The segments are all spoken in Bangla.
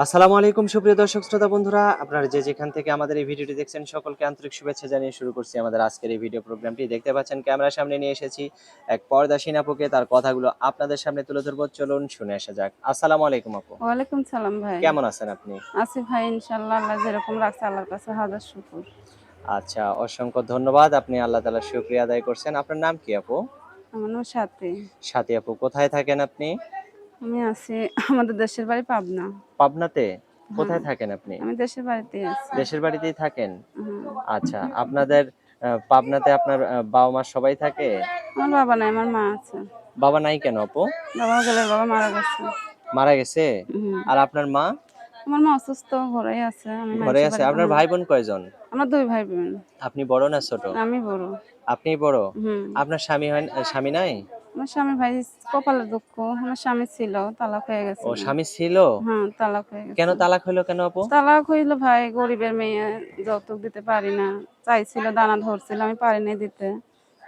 আসসালামু আলাইকুম সুপ্রিয় দর্শক শ্রোতা বন্ধুরা, আপনারা যে যেখান থেকে আমাদের এই ভিডিওটি দেখছেন সকলকে আন্তরিক শুভেচ্ছা জানিয়ে শুরু করছি আমাদের আজকের এই ভিডিও প্রোগ্রামটি। দেখতে পাচ্ছেন ক্যামেরার সামনে নিয়ে এসেছি এক পর্দাসীন আপুকে, তার কথাগুলো আপনাদের সামনে তুলে ধরবো। চলুন শুনে আসা যাক। আসসালামু আলাইকুম আপু, ওয়ালাইকুম সালাম ভাই। কেমন আছেন আপনি? আছি ভাই, ইনশাআল্লাহ। আল্লাহ যেরকম রাখছে আল্লাহর কাছে হাজার শুকর। আচ্ছা, অসংখ্য ধন্যবাদ। আপনি আল্লাহ তাআলার শুকরিয়া আদায় করছেন। আপনার নাম কি আপু? আমার নাম সাথী। সাথী আপু, কোথায় থাকেন আপনি? আমি আছি আমাদের দেশের বাড়ি পাবনা। পাবনাতে? হ্যাঁ, কোথায় থাকেন আপনি? আমি দেশের বাড়িতেই আছি। দেশের বাড়িতেই থাকেন? হুম। আচ্ছা, আপনাদের পাবনাতে আপনার বাবা মা সবাই থাকে? আমার বাবা নাই, আমার মা আছে। বাবা নাই কেন আপু? বাবা মারা গেছে। মারা গেছে? হুম। আর আপনার মা? আমার মা অসুস্থ, ঘরেই আছে। আমি ঘরে মানুষের আছে। বাড়ি। আপনার হ্যাঁ, ভাই বোন কয়জন? আমরা 2 ভাই বোন। আপনি বড় না ছোট? আমি বড়। আপনিই বড়? হুম। আপনার স্বামী হয় স্বামী নাই? আমার স্বামী ভাই কপালের দুঃখ। আমার স্বামী ছিল, তালাক হয়ে ও, গেছিল। স্বামী ছিল? হ্যাঁ, তালাক হয়ে কেন গেছে। তালাক হইলো কেন আপু? তালাক হইলো ভাই, গরিবের মেয়ে, যৌতুক দিতে পারি না। চাইছিল, দানা ধরছিল, আমি পারিনি দিতে।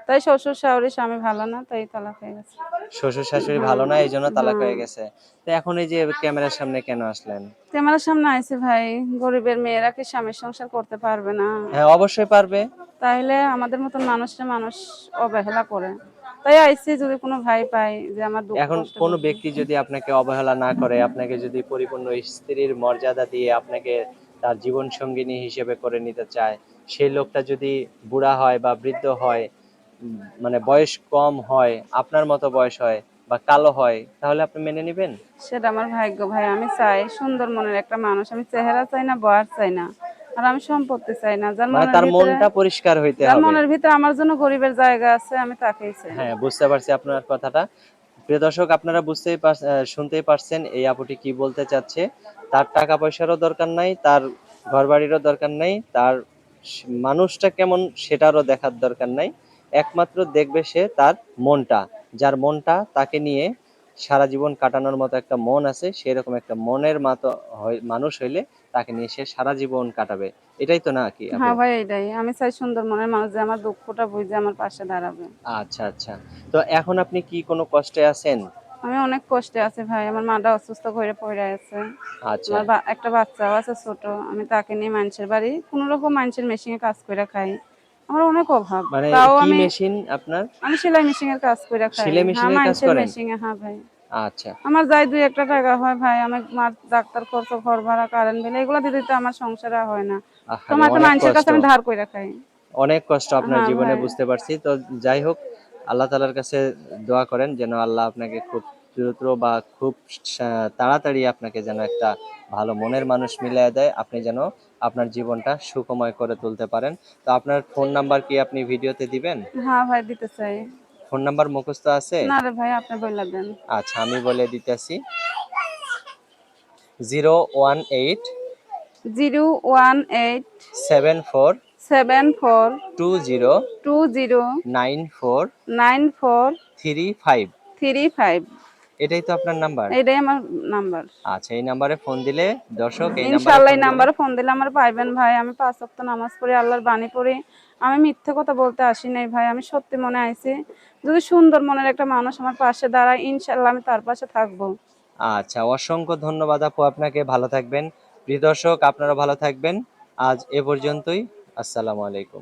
তাই শ্বশুর শাশুড়ি স্বামী ভালো না, তাই তালাক হয়ে গেছে। শ্বশুর শাশুড়ি হ্যাঁ, ভালো না এইজন্য তালাক হ্যাঁ। হয়ে গেছে। তো এখন এই যে ক্যামেরার সামনে কেন আসলেন? ক্যামেরার সামনে আইছে ভাই, গরিবের মেয়েরা কি স্বামীর সংসার করতে পারবে না? হ্যাঁ, অবশ্যই পারবে। তাইলে আমাদের মতন মানুষ অবহেলা করে। তাই আইছি, যদি কোনো ভাই পাই যে আমার দুঃখ এখন কষ্ট কোনো বুঝবে। ব্যক্তি যদি আপনাকে অবহেলা না করে, আপনাকে যদি পরিপূর্ণ স্ত্রীর মর্যাদা দিয়ে আপনাকে তার জীবন সঙ্গিনী হিসেবে করে নিতে চায়, সেই লোকটা যদি বুড়া হয় বা বৃদ্ধ হয়, মানে বয়স কম হয়, আপনার মতো বয়স হয় বা কালো হয়, তাহলে আপনি মেনে নেবেন? সেটা আমার ভাগ্য ভাই। আমি চাই সুন্দর মনের একটা মানুষ। আমি চেহারা চাই না, বয়স চাই না। আর আমি সম্পত্তি চাই না। মানে তার মনটা পরিষ্কার হইতে যার হবে। মনের ভিতরে আমার জন্য গরিবের জায়গা আছে, আমি তাকেই চাই। হ্যাঁ, বুঝতে পারছি আপনার কথাটা। প্রিয় দর্শক, আপনারা শুনতেই পারছেন এই আপুটি কি বলতে চাচ্ছে। তার টাকা পয়সারও দরকার নাই, তার ঘরবাড়িরও দরকার নাই, তার মানুষটা কেমন সেটারও দেখার দরকার নাই। একমাত্র দেখবে সে তার মনটা। যার মনটা তাকে নিয়ে সারা জীবন কাটানোর মতো একটা মন আছে, সেরকম একটা মনের মতো মানুষ হইলে তাকে নিয়ে সে সারা জীবন কাটাবে। এটাই তো নাকি আপু? হ্যাঁ ভাই, এটাই আমি চাই, সুন্দর মনের মানুষ যে আমার দুঃখটা বুঝে আমার পাশে দাঁড়াবে। আচ্ছা, আচ্ছা। তো এখন আপনি কি কোনো কষ্টে আছেন? আমি অনেক কষ্টে আছি ভাই, আমার মাটা অসুস্থ হয়ে পড়ে আছে। আচ্ছা। আমার একটা বাচ্চাও আছে ছোট। আমি তাকে নিয়ে মানুষের বাড়ি কোনো রকম মানুষের মেশিনে কাজ করে খাই। আমার অনেক অভাব। মানে তাও কি আমি মেশিন আপনার? আমি সেলাই মেশিনের কাজ করে খাই। সেলাই হ্যাঁ, মেশিনের কাজ মানুষের করেন? মেশিনে। হ্যাঁ ভাই। আচ্ছা। আমার যাই 2-1 টাকা হয় ভাই, আমি ডাক্তার খরচ, ঘর ভাড়া, কারেন্ট বিল এগুলো দিতে দিতে আমার সংসারে হয় না। আহারে, সময়তো অনেক মানুষের কষ্ট। কাছে আমি ধার কইরা খাই। অনেক কষ্ট আপনার হ্যাঁ জীবনে, ভাই। বুঝতে পারছি। তো যাই হোক, আল্লাহ তাআলার কাছে দোয়া করেন যেন আল্লাহ আপনাকে খুব দ্রুত বা খুব তাড়াতাড়ি আপনাকে যেন একটা ভালো মনের মানুষ মিলিয়ে দেয়। আপনি যেন আপনার জীবনটা সুখময় করে তুলতে পারেন। তো আপনার ফোন নাম্বার কি আপনি ভিডিওতে দিবেন? হ্যাঁ ভাই, দিতে চাই। ফোন নাম্বার মুখস্থ আছে? না রে ভাই, আপনি বইলা দেন। আচ্ছা, আমি বলে দিতেছি। 018 018 74 74 20 20 94 94 35। 35। এটাই তো আপনার নাম্বার? এটাই আমার নাম্বার। আচ্ছা, এই নাম্বারে ফোন দিলে, দর্শক এই নাম্বারে ইনশাআল্লাহ ফোন এই দিলে। নাম্বারে ফোন দিলে আমার পাইবেন ভাই। আমি 5 ওয়াক্ত নামাজ পড়ি, আল্লাহর বাণী পড়ি। আমি মিথ্যে কথা বলতে আসি নাই ভাই। আমি সত্যি মনে আইছি। যদি সুন্দর মনের একটা মানুষ আমার পাশে দাঁড়ায়, ইনশাআল্লাহ আমি তার পাশে থাকবো। আচ্ছা, অসংখ্য ধন্যবাদ আপু আপনাকে। ভালো থাকবেন। প্রিয় দর্শক, আপনারা ভালো থাকবেন। আজ এ পর্যন্তই। আসসালামু আলাইকুম।